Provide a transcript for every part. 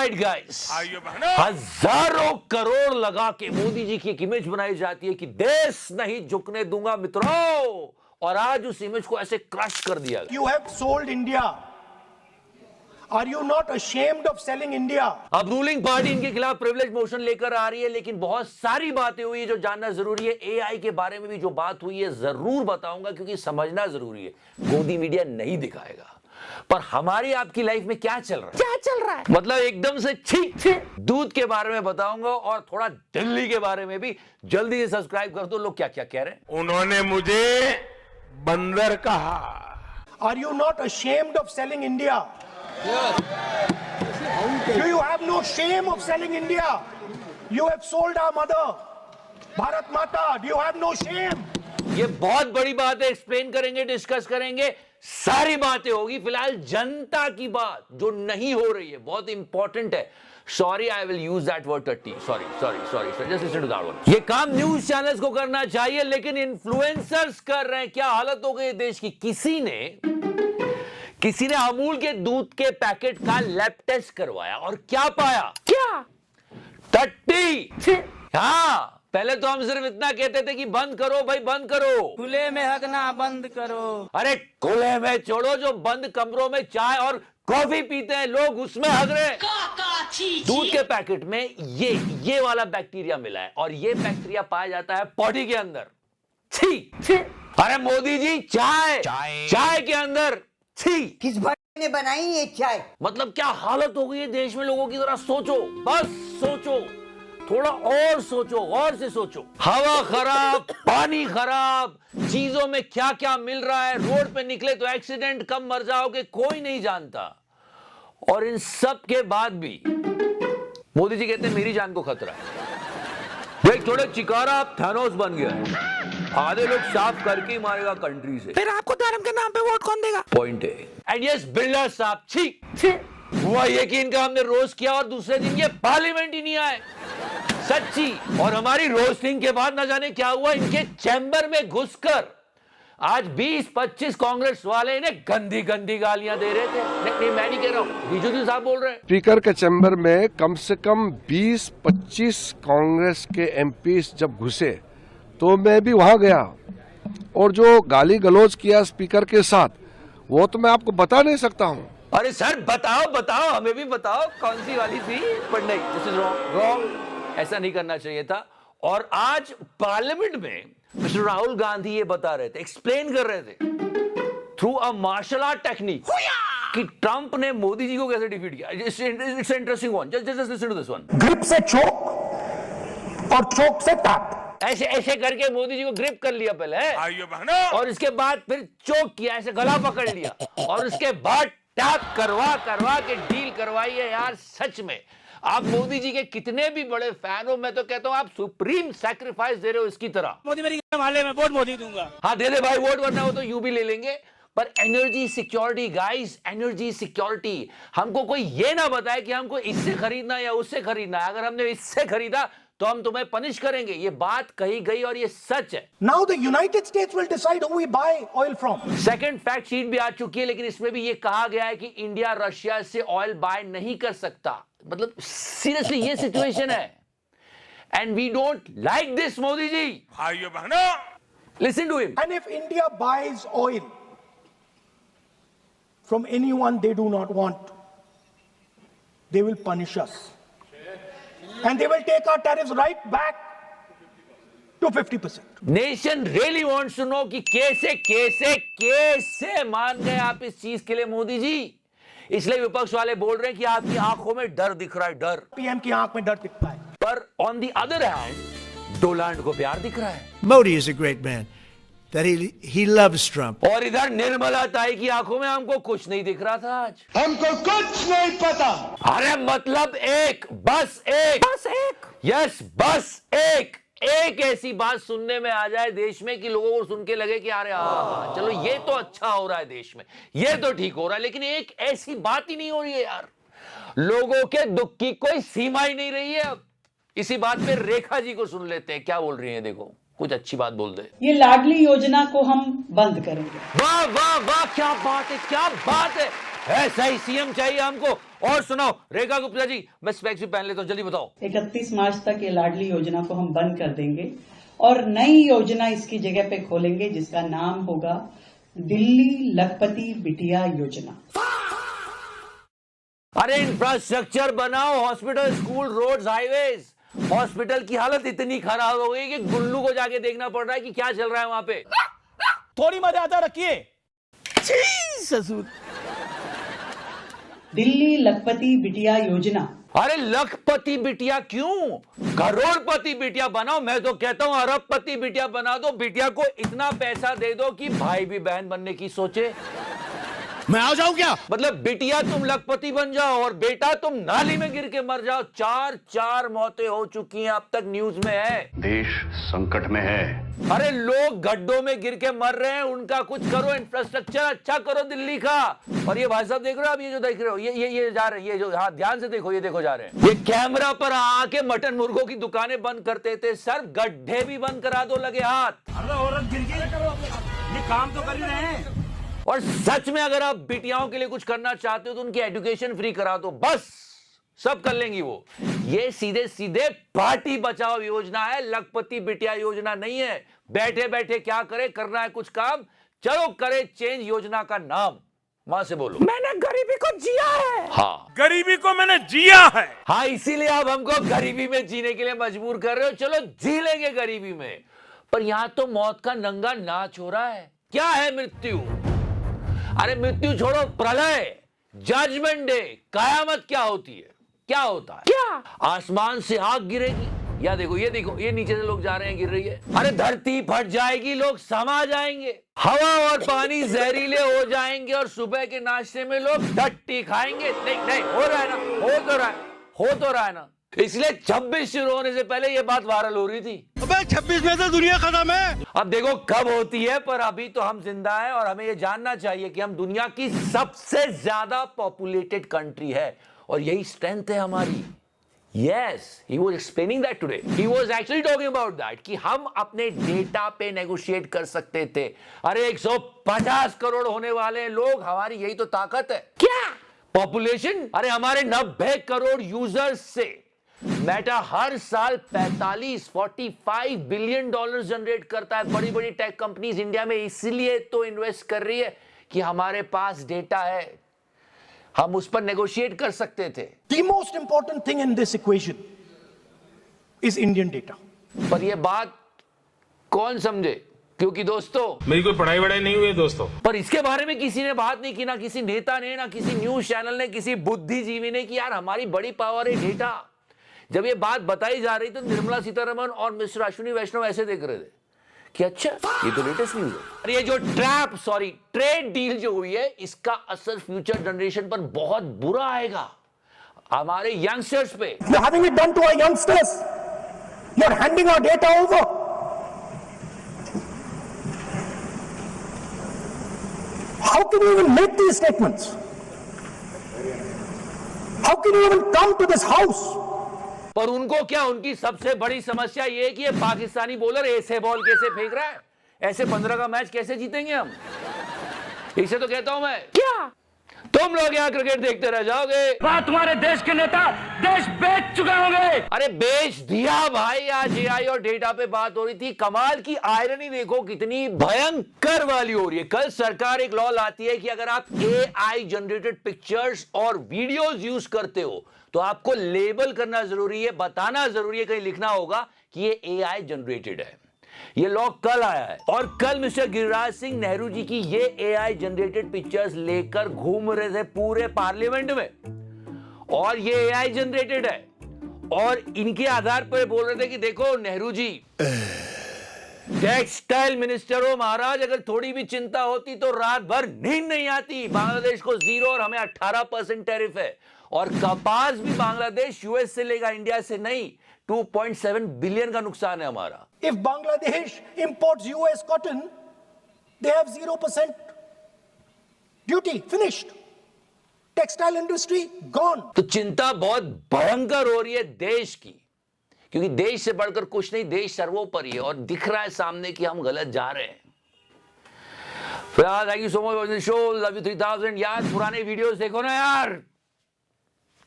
Alright guys, हजारों करोड़ लगा के मोदी जी की एक इमेज बनाई जाती है कि देश नहीं झुकने दूंगा मित्रों, और आज उस इमेज को ऐसे क्रश कर दिया गया। You have sold India. Are you not ashamed of selling India? अब रूलिंग पार्टी इनके खिलाफ प्रिविलेज मोशन लेकर आ रही है, लेकिन बहुत सारी बातें हुई जो जानना जरूरी है। एआई के बारे में भी जो बात हुई है जरूर बताऊंगा, क्योंकि समझना जरूरी है। गोदी मीडिया नहीं दिखाएगा, पर हमारी आपकी लाइफ में क्या चल रहा है, मतलब एकदम से ठीक दूध के बारे में बताऊंगा, और थोड़ा दिल्ली के बारे में भी। जल्दी से सब्सक्राइब कर दो। लोग क्या क्या कह रहे हैं। उन्होंने मुझे बंदर कहा। Are you not ashamed of selling India? Do you have no shame of selling India? You have sold our mother, Bharat Mata. Do you have no shame? ये बहुत बड़ी बात है, एक्सप्लेन करेंगे, डिस्कस करेंगे, सारी बातें होगी। फिलहाल जनता की बात जो नहीं हो रही है बहुत इंपॉर्टेंट है। Sorry, I will use that word 30। Sorry, just listen to that one. ये काम न्यूज चैनल्स को करना चाहिए, लेकिन इन्फ्लुएंसर्स कर रहे हैं। क्या हालत हो गई देश की। किसी ने अमूल के दूध के पैकेट का लैब टेस्ट करवाया और क्या पाया? क्या 30। हाँ, पहले तो हम सिर्फ इतना कहते थे कि बंद करो भाई, बंद करो, खुले में हगना बंद करो। अरे खुले में छोड़ो, जो बंद कमरों में चाय और कॉफी पीते हैं लोग, उसमें हग रहे। दूध के पैकेट में ये वाला बैक्टीरिया मिला है, और ये बैक्टीरिया पाया जाता है पॉटी के अंदर। छी। अरे मोदी जी, चाय के अंदर छी। किस भाई ने बनाई ये चाय? मतलब क्या हालत हो गई है देश में लोगों की। जरा सोचो, बस सोचो, थोड़ा और सोचो, गौर से सोचो। हवा खराब, पानी खराब, चीजों में क्या क्या मिल रहा है। रोड पे निकले तो एक्सीडेंट, कब मर जाओगे कोई नहीं जानता। और इन सब के बाद भी मोदी जी कहते हैं मेरी जान को खतरा है। देख, थोड़े चिकारा आप थैनोस बन गया है। आधे लोग साफ करके ही मारेगा कंट्री से। फिर आपको धर्म के नाम पे वोट कौन देगा? पॉइंट है। एंड यस, बिल्डर साहब, छी। हुआ ये कि इनका हमने रोस्ट किया और दूसरे दिन ये पार्लियामेंट ही नहीं आए। सच्ची। और हमारी रोस्टिंग के बाद न जाने क्या हुआ, इनके चैम्बर में घुसकर आज 20-25 कांग्रेस वाले इन्हें गंदी गंदी गालियां दे रहे थे। नहीं, मैं नहीं कह रहा हूं, रिजिजू साहब बोल रहे हैं। स्पीकर के चैम्बर में कम से कम 20-25 कांग्रेस के एमपीस जब घुसे तो मैं भी वहां गया, और जो गाली गलौज किया स्पीकर के साथ, वो तो मैं आपको बता नहीं सकता हूं। अरे सर, बताओ, हमें भी बताओ कौन सी वाली थी। पर नहीं, दिस इज रॉन्ग, ऐसा नहीं करना चाहिए था। और आज पार्लियामेंट में मिस्टर राहुल गांधी ये बता रहे थे, एक्सप्लेन कर रहे थे through a martial art technique कि ट्रंप ने मोदी जी को कैसे डिफीट किया। It's interesting one, just listen to this one. Grip से चोक और चोक से टैप। ऐसे करके मोदी जी को ग्रिप कर लिया पहले, और इसके बाद फिर चोक किया, ऐसे गला पकड़ लिया, और उसके बाद टैप करवा के डील करवाई है। यार सच में आप मोदी जी के कितने भी बड़े फैन हो, मैं तो कहता हूं आप सुप्रीम सैक्रिफाइस दे रहे हो इसकी तरह। मोदी मेरी माले में वोट मोदी दूंगा। हाँ, दे दे भाई वोट, वरना हो तो यूं भी ले लेंगे। पर energy security guys, energy security. हमको कोई ये ना बताए कि हमको इससे खरीदना या उससे खरीदना है। अगर हमने इससे खरीदा तो हम तुम्हें पनिश करेंगे। ये बात कही गई और ये सच है। Now the United States will decide who we buy oil from. Second fact sheet भी आ चुकी है, लेकिन इसमें भी ये कहा गया है कि इंडिया रशिया से ऑयल बाय नहीं कर सकता। मतलब सीरियसली ये सिचुएशन है, and we don't like this. Modi ji, भाइयों बहनों, listen to him. And if India buys oil from anyone they do not want, they will punish us. And they will take our tariffs right back to 50%. Nation really wants to know कि कैसे मान गए आप इस चीज के लिए मोदी जी। इसलिए विपक्ष वाले बोल रहे हैं कि आपकी आंखों में डर दिख रहा है, डर। पीएम की आंख में डर दिखता है। पर on the other hand Donald को प्यार दिख रहा है। Modi is a great man. That he loves Trump. और इधर निर्मला ताई की आंखों में हमको कुछ नहीं दिख रहा था आज। हमको कुछ नहीं पता। अरे मतलब बस एक, यस, बस एक ऐसी बात सुनने में आ जाए देश में कि लोगों को सुन के लगे कि अरे हाँ, चलो ये तो अच्छा हो रहा है देश में, ये तो ठीक हो रहा है। लेकिन एक ऐसी बात ही नहीं हो रही है यार। लोगों के दुख की कोई सीमा ही नहीं रही है। अब इसी बात पे रेखा जी को सुन लेते हैं, क्या बोल रही हैं। देखो, कुछ अच्छी बात बोल दे। ये लाडली योजना को हम बंद करेंगे। वाह वाह वाह, क्या बात है, क्या बात है। ऐसा ही सीएम चाहिए हमको। और सुनाओ रेखा गुप्ता जी, मैं स्पेक्स भी पहन लेता हूं, जल्दी बताओ। 31 मार्च तक ये लाडली योजना को हम बंद कर देंगे और नई योजना इसकी जगह पे खोलेंगे जिसका नाम होगा दिल्ली लखपति बिटिया योजना। अरे इंफ्रास्ट्रक्चर बनाओ, hospital, school, roads, highways. Hospital की हालत इतनी खराब हो गई कि गुल्लू को जाके देखना पड़ रहा है कि क्या चल रहा है वहां पे। थोड़ी मर्यादा रखिए। ससुर। दिल्ली लखपति बिटिया योजना। अरे लखपति बिटिया क्यों, करोड़पति बिटिया बनाओ। मैं तो कहता हूं अरबपति बिटिया बना दो। बिटिया को इतना पैसा दे दो कि भाई भी बहन बनने की सोचे। मैं आ जाऊं क्या? मतलब बिटिया तुम लखपति बन जाओ और बेटा तुम नाली में गिर के मर जाओ। 4 मौतें हो चुकी हैं अब तक, न्यूज में है। देश संकट में है। अरे लोग गड्ढों में गिर के मर रहे हैं, उनका कुछ करो, इंफ्रास्ट्रक्चर अच्छा करो दिल्ली का। और ये भाई साहब देख रहे हो, अब ये जो देख रहे हो, ये जा रहे हैं, ये जो, हाँ ध्यान से देखो, ये देखो जा रहे हैं। ये कैमरा पर आके मटन मुर्गों की दुकानें बंद करते थे सर, गड्ढे भी बंद करा दो लगे हाथ। औरत गिर गई, ये काम तो कर ही रहे हैं। और सच में अगर आप बिटियाओं के लिए कुछ करना चाहते हो तो उनकी एजुकेशन फ्री करा दो, बस सब कर लेंगी वो। ये सीधे सीधे पार्टी बचाओ योजना है, लखपति बिटिया योजना नहीं है। बैठे बैठे क्या करे, करना है कुछ काम, चलो करे चेंज योजना का नाम। वहां से बोलो, मैंने गरीबी को जिया है। हाँ गरीबी को मैंने जिया है। हाँ, इसीलिए आप हमको गरीबी में जीने के लिए मजबूर कर रहे हो। चलो जी लेंगे गरीबी में, पर यहां तो मौत का नंगा नाच हो रहा है। क्या है मृत्यु? अरे मृत्यु छोड़ो, प्रलय, जजमेंट डे, कयामत क्या होती है, क्या होता है? क्या आसमान से आग गिरेगी? या देखो, ये देखो, ये नीचे से लोग जा रहे हैं, गिर रही है। अरे धरती फट जाएगी, लोग समा जाएंगे, हवा और पानी जहरीले हो जाएंगे और सुबह के नाश्ते में लोग टट्टी खाएंगे। नहीं हो रहा है ना, हो तो रहा है ना। इसलिए 26 शुरू होने से पहले ये बात वायरल हो रही थी। अबे 26 में तो दुनिया खत्म है। अब देखो कब होती है, पर अभी तो हम जिंदा हैं और हमें ये जानना चाहिए कि हम दुनिया की सबसे ज्यादा पॉपुलेटेड कंट्री है और यही स्ट्रेंथ है हमारी। Yes, he was explaining that today. He was actually talking about that कि हम अपने डेटा पे नेगोशिएट कर सकते थे। अरे 150 करोड़ होने वाले लोग, हमारी यही तो ताकत है। क्या पॉपुलेशन? अरे हमारे 90 करोड़ यूजर्स से मेटा हर साल 45 बिलियन डॉलर जनरेट करता है। बड़ी बड़ी टेक कंपनीज इंडिया में इसलिए तो इन्वेस्ट कर रही है कि हमारे पास डेटा है, हम उस पर नेगोशिएट कर सकते थे। The most important thing in this equation is Indian data. पर यह बात कौन समझे, क्योंकि दोस्तों मेरी कोई पढ़ाई वढ़ाई नहीं हुई है दोस्तों। पर इसके बारे में किसी ने बात नहीं की, ना किसी नेता ने, ना किसी न्यूज चैनल ने, किसी बुद्धिजीवी ने कि यार हमारी बड़ी पावर है डेटा। जब ये बात बताई जा रही तो निर्मला सीतारमण और मिस्टर अश्विनी वैष्णव ऐसे देख रहे थे कि अच्छा ये तो लेटेस्ट न्यूज है। और ये जो ट्रेड डील जो हुई है, इसका असर फ्यूचर जनरेशन पर बहुत बुरा आएगा, हमारे यंगस्टर्स पे। You're having it done to our youngsters. You're handing our data over. How can you even make these statements? How can you even come to this house? पर उनको क्या, उनकी सबसे बड़ी समस्या ये है कि ये पाकिस्तानी बॉलर ऐसे बॉल कैसे फेंक रहा है, ऐसे 15 का मैच कैसे जीतेंगे हम। इसे तो कहता हूं मैं, क्या तुम लोग यहाँ क्रिकेट देखते रह जाओगे? तुम्हारे देश के नेता देश बेच चुके होंगे। अरे बेच दिया भाई। आज एआई और डेटा पे बात हो रही थी, कमाल की आयरनी देखो कितनी भयंकर वाली हो रही है। कल सरकार एक लॉ लाती है कि अगर आप एआई जनरेटेड पिक्चर्स और वीडियोस यूज करते हो तो आपको लेबल करना जरूरी है, बताना जरूरी है, कहीं लिखना होगा कि ये एआई जनरेटेड है। ये लॉ कल आया है और कल मिस्टर गिरिराज सिंह नेहरू जी की ये एआई जनरेटेड पिक्चर्स लेकर घूम रहे थे पूरे पार्लियामेंट में, और ये एआई जनरेटेड है और इनके आधार पर बोल रहे थे कि देखो नेहरू जी टेक्सटाइल मिनिस्टर हो महाराज, अगर थोड़ी भी चिंता होती तो रात भर नींद नहीं आती। बांग्लादेश को 0 और हमें 18% टैरिफ है, और कपास भी बांग्लादेश यूएस से लेगा, इंडिया से नहीं। 2.7 बिलियन का नुकसान है हमारा। If Bangladesh imports US cotton, they have 0% duty. Finished. Textile industry gone. तो चिंता बहुत भयंकर हो रही है देश की, क्योंकि देश से बढ़कर कुछ नहीं, देश सर्वोपरि है और दिख रहा है सामने कि हम गलत जा रहे हैं। फिलहाल thank you so much for the show, love you 3000। यार पुराने वीडियोस देखो ना यार,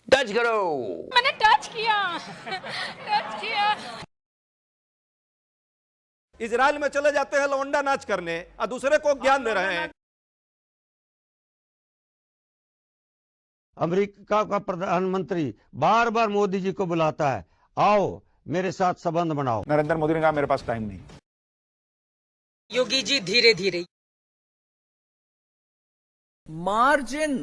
टच करो। मैंने टच किया। इजराइल में चले जाते हैं लौंडा नाच करने और दूसरे को ज्ञान दे रहे हैं। अमेरिका का प्रधानमंत्री बार बार मोदी जी को बुलाता है, आओ मेरे साथ संबंध बनाओ। नरेंद्र मोदी ने कहा मेरे पास टाइम नहीं। योगी जी धीरे धीरे Margin